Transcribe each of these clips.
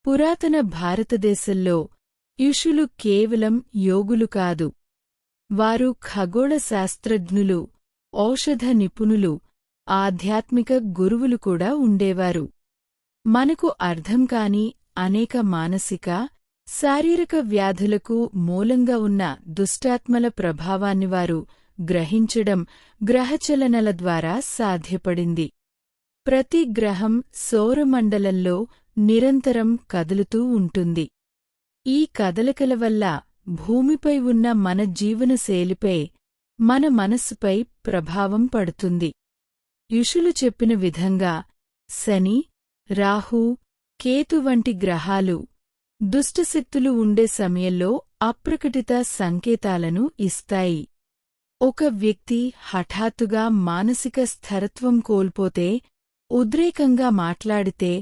పురాతన భారతదేశంలో ఋషులు కేవలం యోగులు కాదు. వారు ఖగోళ శాస్త్రజ్ఞులు, ఔషధ నిపుణులు, ఆధ్యాత్మిక గురువులు కూడా ఉండేవారు. మనకు అర్థం కాని అనేక మానసిక, శారీరక వ్యాధులకు మూలంగా ఉన్న దుష్టాత్మల ప్రభావాన్ని వారు గ్రహించడం గ్రహచలనల ద్వారా సాధ్యపడింది. ప్రతి గ్రహం సౌరమండలంలో నిరంతరం కదులుతూ ఉంటుంది. ఈ కదలికల వల్ల భూమిపై ఉన్న మన జీవనశైలిపై, మన మనస్సుపై ప్రభావం పడుతుంది. ఋషులు చెప్పిన విధంగా శని, రాహు, కేతు వంటి గ్రహాలు దుష్టశక్తులు ఉండే సమయంలో అప్రకటిత సంకేతాలను ఇస్తాయి. ఒక వ్యక్తి హఠాత్తుగా మానసిక స్థిరత్వం కోల్పోతే, ఉద్రేకంగా మాట్లాడితే,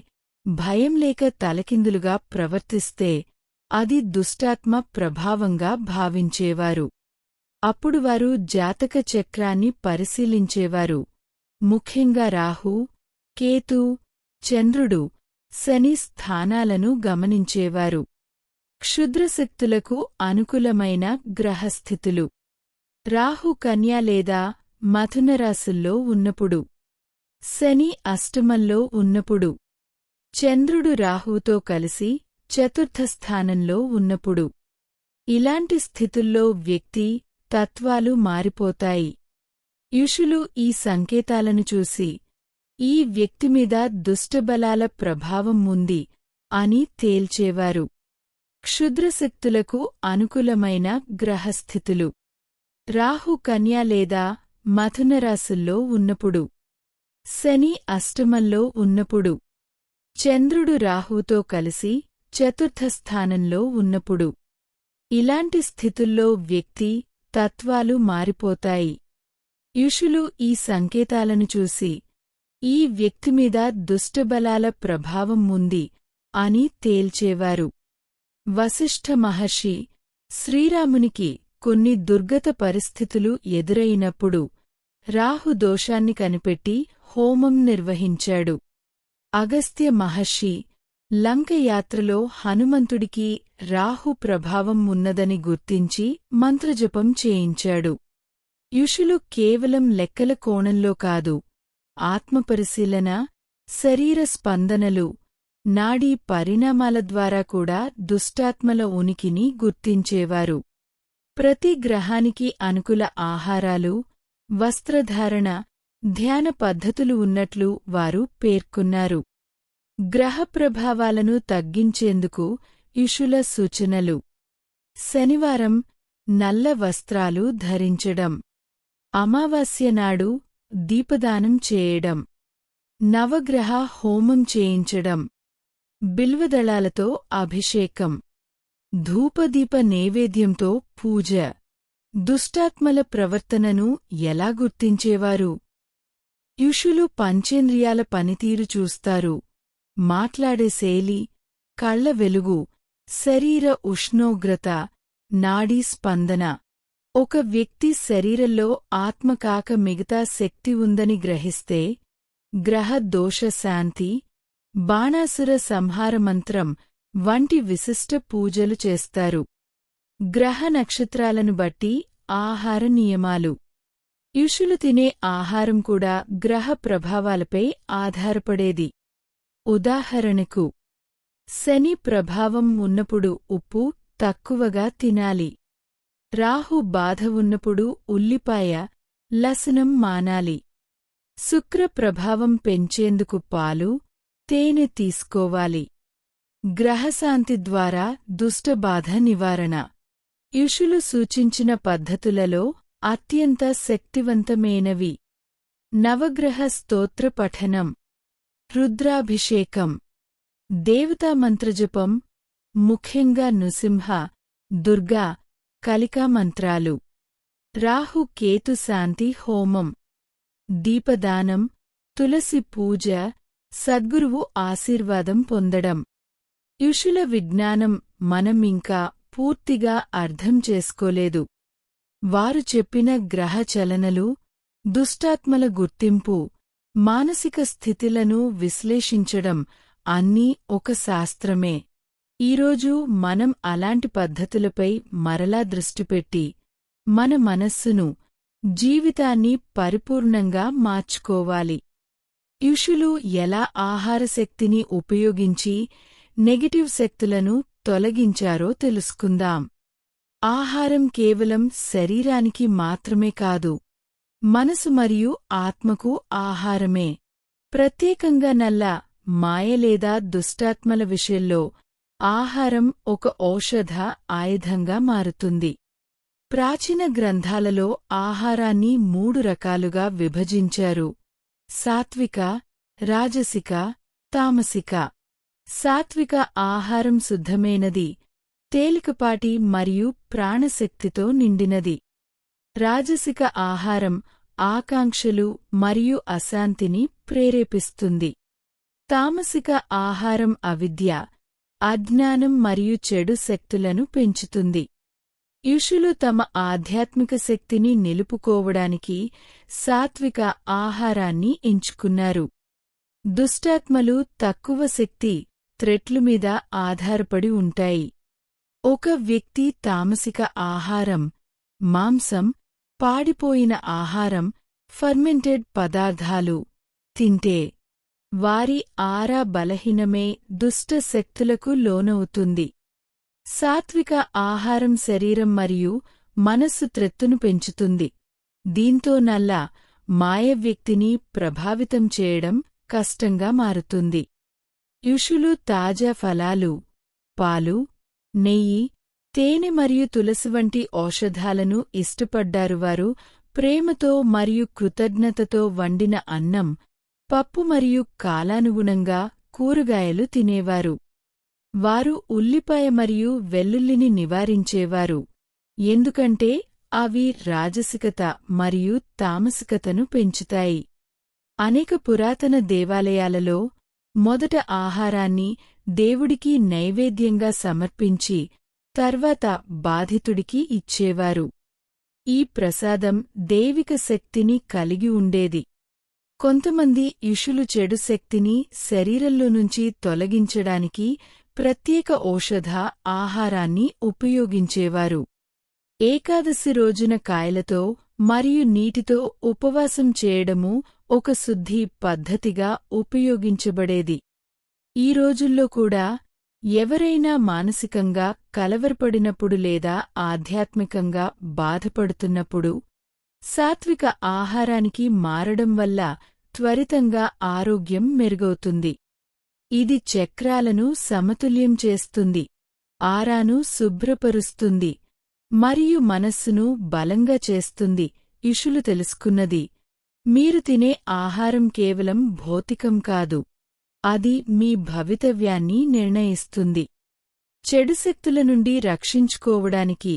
భయం లేక తలకిందులుగా ప్రవర్తిస్తే అది దుష్టాత్మ ప్రభావంగా భావించేవారు. అప్పుడు వారు జాతక చక్రాన్ని పరిశీలించేవారు. ముఖ్యంగా రాహు, కేతు, చంద్రుడు, శని స్థానాలను గమనించేవారు. క్షుద్రశక్తులకు అనుకూలమైన గ్రహస్థితులు. రాహు కన్యా లేదా మథునరాశుల్లో ఉన్నప్పుడు, శని అష్టమంలో ఉన్నప్పుడు, చంద్రుడు రాహువుతో కలిసి చతుర్థ స్థానంలో ఉన్నప్పుడు, ఇలాంటి స్థితుల్లో వ్యక్తి తత్వాలు మారిపోతాయి. ఋషులు ఈ సంకేతాలను చూసి, ఈ వ్యక్తిమీద దుష్టబలాల ప్రభావం ఉంది అని తేల్చేవారు. క్షుద్రశక్తులకు అనుకూలమైన గ్రహస్థితులు. రాహు కన్యా లేదా మథునరాశుల్లో ఉన్నప్పుడు, శని అష్టమంలో ఉన్నప్పుడు, చంద్రుడు రాహుతో కలిసి చతుర్థ స్థానంలో ఉన్నప్పుడు, ఇలాంటి స్థితుల్లో వ్యక్తి తత్వాలు మారిపోతాయి. ఋషులు ఈ సంకేతాలను చూసి, ఈ వ్యక్తిమీద దుష్టబలాల ప్రభావం ఉంది అని తేల్చేవారు. వశిష్ఠ మహర్షి శ్రీరామునికి కొన్ని దుర్గత పరిస్థితులు ఎదురైనప్పుడు రాహు దోషాన్ని కనిపెట్టి హోమం నిర్వహించాడు. అగస్త్య మహర్షి లంక యాత్రలో హనుమంతుడికి రాహు ప్రభావం ఉన్నదని గుర్తించి మంత్రజపం చేయించాడు. ఋషులు కేవలం లెక్కల కోణంలో కాదు, ఆత్మపరిశీలన, శరీర స్పందనలు, నాడీ పరిణామాల ద్వారా కూడా దుష్టాత్మల ఉనికిని గుర్తించేవారు. ప్రతి గ్రహానికి అనుకూల ఆహారాలు, వస్త్రధారణ, ధ్యాన పద్ధతులు ఉన్నట్లు వారు పేర్కొన్నారు. గ్రహ ప్రభావాలను తగ్గించేందుకు ఋషుల సూచనలు. శనివారం నల్ల వస్త్రాలు ధరించడం, అమావాస్య నాడు దీపదానం చేయడం, నవగ్రహ హోమం చేయించడం, బిల్వదళాలతో అభిషేకం, ధూపదీప నైవేద్యంతో పూజ. దుష్టాత్మల ప్రవర్తనను ఎలా గుర్తించేవారు? ఋషులు పంచేంద్రియాల పనితీరు చూస్తారు. మాట్లాడే శైలి, కళ్ల వెలుగు, శరీర ఉష్ణోగ్రత, నాడీ స్పందన. ఒక వ్యక్తి శరీరంలో ఆత్మకాక మిగతా శక్తి ఉందని గ్రహిస్తే, గ్రహ దోష శాంతి, బాణాసుర సంహారమంత్రం వంటి విశిష్ట పూజలు చేస్తారు. గ్రహ నక్షత్రాలను బట్టి ఆహార నియమాలు. ఋషులు తినే ఆహారం కూడా గ్రహ ప్రభావాలపై ఆధారపడేది. ఉదాహరణకు, శని ప్రభావం ఉన్నప్పుడు ఉప్పు తక్కువగా తినాలి. రాహు బాధ ఉన్నప్పుడు ఉల్లిపాయ, లసనం మానాలి. శుక్ర ప్రభావం పెంచేందుకు పాలు, తేనె తీసుకోవాలి. గ్రహశాంతి ద్వారా దుష్టబాధ నివారణ. ఋషులు సూచించిన పద్ధతులలో అత్యంత శక్తివంతమైనవి: నవగ్రహ స్తోత్ర పఠనం, రుద్రాభిషేకం, దేవతా మంత్రజపం, ముఖ్యంగా నృసింహ, దుర్గా, కలికా మంత్రాలు, రాహు కేతు శాంతి హోమం, దీపదానం, తులసి పూజ, సద్గురువు ఆశీర్వాదం పొందడం. ఋషుల విజ్ఞానం మనం ఇంకా పూర్తిగా అర్థం చేసుకోలేదు. వారు చెప్పిన గ్రహ చలనలు, దుష్టాత్మల గుర్తింపు, మానసిక స్థితిలను విశ్లేషించడం అన్నీ ఒక శాస్త్రమే. ఈరోజు మనం అలాంటి పద్ధతులపై మరలా దృష్టిపెట్టి మన మనస్సును, జీవితాన్ని పరిపూర్ణంగా మార్చుకోవాలి. ఋషులు ఎలా ఆహారశక్తిని ఉపయోగించి నెగటివ్ శక్తులను తొలగించారో తెలుసుకుందాం. ఆహారం కేవలం శరీరానికి మాత్రమే కాదు, మనసు మరియు ఆత్మకు ఆహారమే. ప్రత్యేకంగా నల్ల, మాయ లేదా దుష్టాత్మల విషయంలో ఆహారం ఒక ఔషధ ఆయుధంగా మారుతుంది. ప్రాచీన గ్రంథాలలో ఆహారాన్ని 3 రకాలుగా విభజించారు: సాత్విక, రాజసిక, తామసిక. సాత్విక ఆహారం శుద్ధమైనది, తేలికపాటి మరియు ప్రాణశక్తితో నిండినది. రాజసిక ఆహారం ఆకాంక్షలు మరియు అశాంతిని ప్రేరేపిస్తుంది. తామసిక ఆహారం అవిద్య, అజ్ఞానం మరియు చెడు శక్తులను పెంచుతుంది. ఋషులు తమ ఆధ్యాత్మిక శక్తిని నిలుపుకోవడానికి సాత్విక ఆహారాన్ని ఎంచుకున్నారు. దుష్టాత్మలు తక్కువ శక్తి త్రెట్లుమీద ఆధారపడి ఉంటాయి. ఒక వ్యక్తి తామసిక ఆహారం, మాంసం, పాడిపోయిన ఆహారం, ఫర్మెంటెడ్ పదార్థాలు తింటే వారి ఆరా బలహీనమే దుష్ట శక్తులకు లోనవుతుంది. సాత్విక ఆహారం శరీరం మరియు మనస్సు త్రెత్తును పెంచుతుంది. దీంతో నల్ల, మాయ వ్యక్తిని ప్రభావితం చేయడం కష్టంగా మారుతుంది. ఋషులు తాజా ఫలాలు, పాలు, నెయ్యి, తేనె మరియు తులసి వంటి ఔషధాలను ఇష్టపడ్డారు. వారు ప్రేమతో మరియు కృతజ్ఞతతో వండిన అన్నం, పప్పు మరియు కాలానుగుణంగా కూరగాయలు తినేవారు. వారు ఉల్లిపాయ మరియు వెల్లుల్లిని నివారించేవారు, ఎందుకంటే అవి రాజసికత మరియు తామసికతను పెంచుతాయి. అనేక పురాతన దేవాలయాలలో మొదట ఆహారాన్ని దేవుడికి నైవేద్యంగా సమర్పించి తర్వాత బాధితుడికి ఇచ్చేవారు. ఈ ప్రసాదం దైవిక శక్తిని కలిగి ఉండేది. కొంతమంది ఋషులు చెడు శక్తిని శరీరంలోనుంచి తొలగించడానికి ప్రత్యేక ఔషధ ఆహారాన్ని ఉపయోగించేవారు. ఏకాదశి రోజున కాయలతో మరియు నీటితో ఉపవాసం చేయడము ఒక శుద్ధి పద్ధతిగా ఉపయోగించబడేది. ఈ రోజుల్లో కూడా ఎవరైనా మానసికంగా కలవరపడినప్పుడు లేదా ఆధ్యాత్మికంగా బాధపడుతున్నప్పుడు సాత్విక ఆహారానికి మారడం వల్ల త్వరితంగా ఆరోగ్యం మెరుగవుతుంది. ఇది చక్రాలను సమతుల్యం చేస్తుంది, ఆరాను శుభ్రపరుస్తుంది మరియు మనస్సును బలంగా చేస్తుంది. ఋషులు తెలుసుకున్నది: మీరు తినే ఆహారం కేవలం భౌతికం కాదు, అది మీ భవితవ్యాన్ని నిర్ణయిస్తుంది. చెడు శక్తుల నుండి రక్షించుకోవడానికి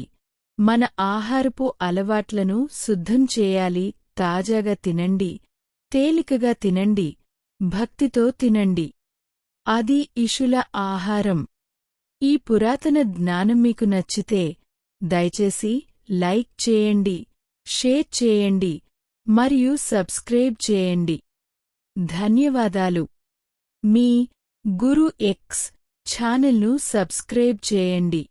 మన ఆహారపు అలవాట్లను శుద్ధం చేయాలి. తాజాగా తినండి, తేలికగా తినండి, భక్తితో తినండి. అది ఋషుల ఆహారం. ఈ పురాతన జ్ఞానం మీకు నచ్చితే దయచేసి లైక్ చేయండి, షేర్ చేయండి మరియు సబ్స్క్రైబ్ చేయండి. ధన్యవాదాలు. మీ గురు ఎక్స్ ఛానల్ను సబ్స్క్రైబ్ చేయండి.